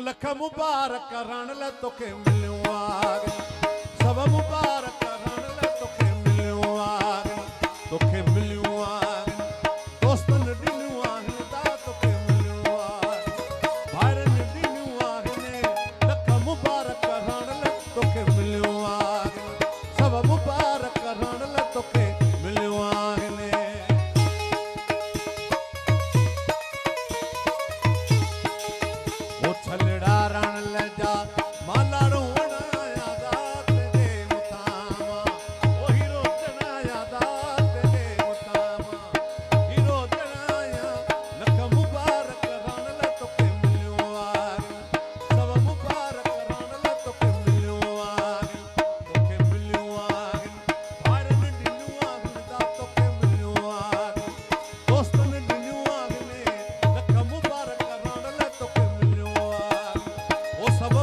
लख मुबारक रण ल तोखे मिलियो आहे सब मुबारक रण ल तोखे मिलियो आहे तोखे मिलियो आहे दोस्तनि ॾिनियूं आहिनि ता तोखे मिलियो आहे भाइरनि ॾिनियूं आहिनि लख मुबारक रण ल तोखे मिलियो आहे सब मुबारक रण ल तोखे मिलियो आहिनि ओ छलड़ा रण ल जा मालाड़ो वणाया दात दे मुतामा ओ हीरो चढ़ाया दात दे मुतामा हीरो चढ़ाया लख मुबारक रण ल तोखे मिलियो आहे सब मुबारक रण ल तोखे मिलियो आहे तोखे मिलियो आहे भाइरनि ॾिनियूं आहिनि ता तोखे मिलियो आहे दोस्तनि ॾिनियूं आहिनि लख मुबारक रण ल तोखे मिलियो आहे ओ सब